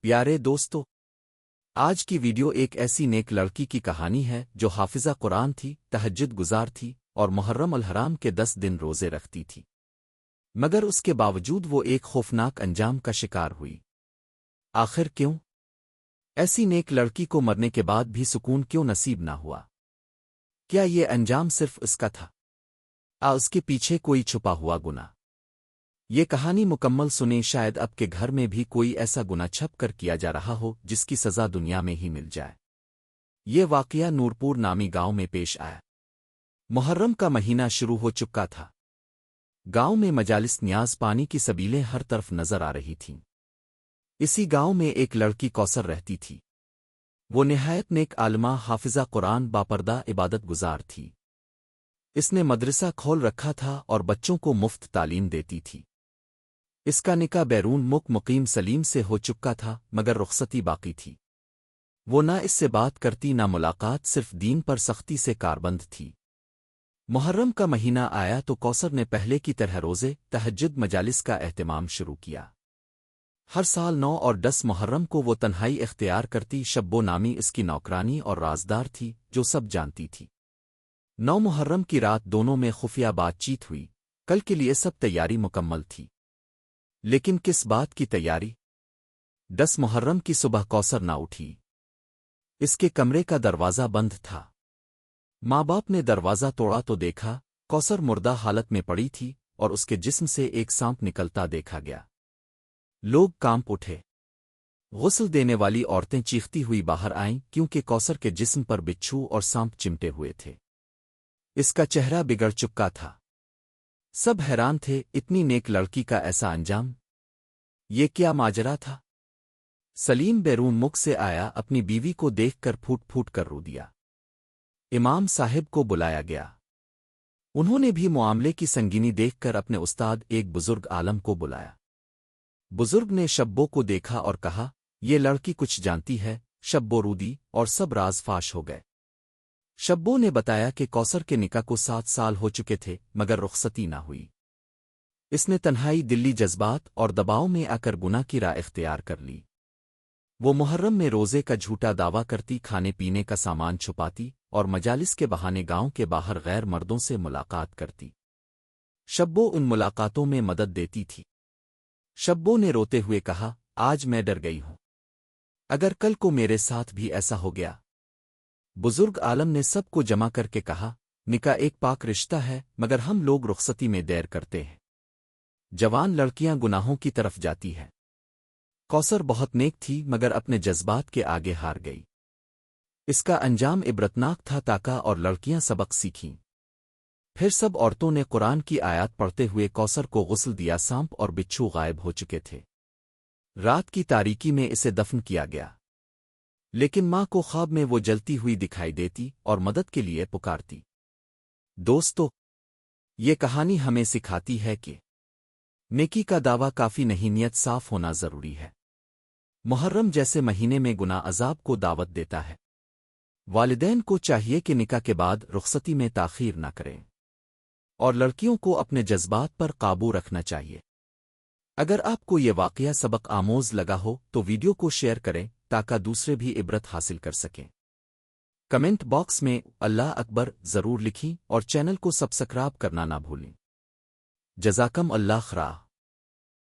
پیارے دوستو، آج کی ویڈیو ایک ایسی نیک لڑکی کی کہانی ہے جو حافظہ قرآن تھی، تہجد گزار تھی اور محرم الحرام کے 10 دن روزے رکھتی تھی، مگر اس کے باوجود وہ ایک خوفناک انجام کا شکار ہوئی۔ آخر کیوں؟ ایسی نیک لڑکی کو مرنے کے بعد بھی سکون کیوں نصیب نہ ہوا؟ کیا یہ انجام صرف اس کا تھا؟ اس کے پیچھے کوئی چھپا ہوا گناہ؟ یہ کہانی مکمل سنیں، شاید اب کے گھر میں بھی کوئی ایسا گناہ چھپ کر کیا جا رہا ہو جس کی سزا دنیا میں ہی مل جائے۔ یہ واقعہ نورپور نامی گاؤں میں پیش آیا۔ محرم کا مہینہ شروع ہو چکا تھا۔ گاؤں میں مجالس نیاز پانی کی سبیلیں ہر طرف نظر آ رہی تھیں۔ اسی گاؤں میں ایک لڑکی کوثر رہتی تھی۔ وہ نہایت نیک عالمہ، حافظہ قرآن، باپردہ عبادت گزار تھی۔ اس نے مدرسہ کھول رکھا تھا اور بچوں کو مفت تعلیم دیتی تھی۔ اس کا نکاح بیرون ملک مقیم سلیم سے ہو چکا تھا، مگر رخصتی باقی تھی۔ وہ نہ اس سے بات کرتی نہ ملاقات، صرف دین پر سختی سے کاربند تھی۔ محرم کا مہینہ آیا تو کوثر نے پہلے کی طرح روزے، تہجد، مجالس کا اہتمام شروع کیا۔ ہر سال 9 اور 10 محرم کو وہ تنہائی اختیار کرتی۔ شبو نامی اس کی نوکرانی اور رازدار تھی جو سب جانتی تھی۔ 9 محرم کی رات دونوں میں خفیہ بات چیت ہوئی۔ کل کے لیے سب تیاری مکمل تھی، لیکن کس بات کی تیاری؟ 10 محرم کی صبح کوثر نہ اٹھی۔ اس کے کمرے کا دروازہ بند تھا۔ ماں باپ نے دروازہ توڑا تو دیکھا کوثر مردہ حالت میں پڑی تھی اور اس کے جسم سے ایک سانپ نکلتا دیکھا گیا۔ لوگ کانپ اٹھے۔ غسل دینے والی عورتیں چیختی ہوئی باہر آئیں کیونکہ کوثر کے جسم پر بچھو اور سانپ چمٹے ہوئے تھے۔ اس کا چہرہ بگڑ چکا تھا۔ سب حیران تھے، اتنی نیک لڑکی کا ایسا انجام؟ یہ کیا ماجرا تھا؟ سلیم بیرون ملک سے آیا، اپنی بیوی کو دیکھ کر پھوٹ پھوٹ کر رو دیا۔ امام صاحب کو بلایا گیا۔ انہوں نے بھی معاملے کی سنگینی دیکھ کر اپنے استاد ایک بزرگ عالم کو بلایا۔ بزرگ نے شبو کو دیکھا اور کہا، یہ لڑکی کچھ جانتی ہے؟ شبو رو دی اور سب راز فاش ہو گئے۔ شبو نے بتایا کہ کوثر کے نکاح کو 7 سال ہو چکے تھے، مگر رخصتی نہ ہوئی۔ اس نے تنہائی، دلی جذبات اور دباؤ میں آ کر گناہ کی راہ اختیار کر لی۔ وہ محرم میں روزے کا جھوٹا دعویٰ کرتی، کھانے پینے کا سامان چھپاتی اور مجالس کے بہانے گاؤں کے باہر غیر مردوں سے ملاقات کرتی۔ شبو ان ملاقاتوں میں مدد دیتی تھی۔ شبو نے روتے ہوئے کہا، آج میں ڈر گئی ہوں، اگر کل کو میرے ساتھ بھی ایسا ہو گیا۔ بزرگ عالم نے سب کو جمع کر کے کہا، نکاح ایک پاک رشتہ ہے، مگر ہم لوگ رخصتی میں دیر کرتے ہیں۔ جوان لڑکیاں گناہوں کی طرف جاتی ہے۔ کوثر بہت نیک تھی مگر اپنے جذبات کے آگے ہار گئی۔ اس کا انجام عبرتناک تھا، تاکہ اور لڑکیاں سبق سیکھیں۔ پھر سب عورتوں نے قرآن کی آیات پڑھتے ہوئے کوثر کو غسل دیا۔ سانپ اور بچھو غائب ہو چکے تھے۔ رات کی تاریکی میں اسے دفن کیا گیا، لیکن ماں کو خواب میں وہ جلتی ہوئی دکھائی دیتی اور مدد کے لیے پکارتی۔ دوستو، یہ کہانی ہمیں سکھاتی ہے کہ نیکی کا دعویٰ کافی نہیں، نیت صاف ہونا ضروری ہے۔ محرم جیسے مہینے میں گناہ عذاب کو دعوت دیتا ہے۔ والدین کو چاہیے کہ نکاح کے بعد رخصتی میں تاخیر نہ کریں، اور لڑکیوں کو اپنے جذبات پر قابو رکھنا چاہیے۔ اگر آپ کو یہ واقعہ سبق آموز لگا ہو تو ویڈیو کو شیئر کریں تاکہ دوسرے بھی عبرت حاصل کر سکیں۔ کمنٹ باکس میں اللہ اکبر ضرور لکھیں اور چینل کو سبسکرائب کرنا نہ بھولیں۔ جزاکم اللہ خیر۔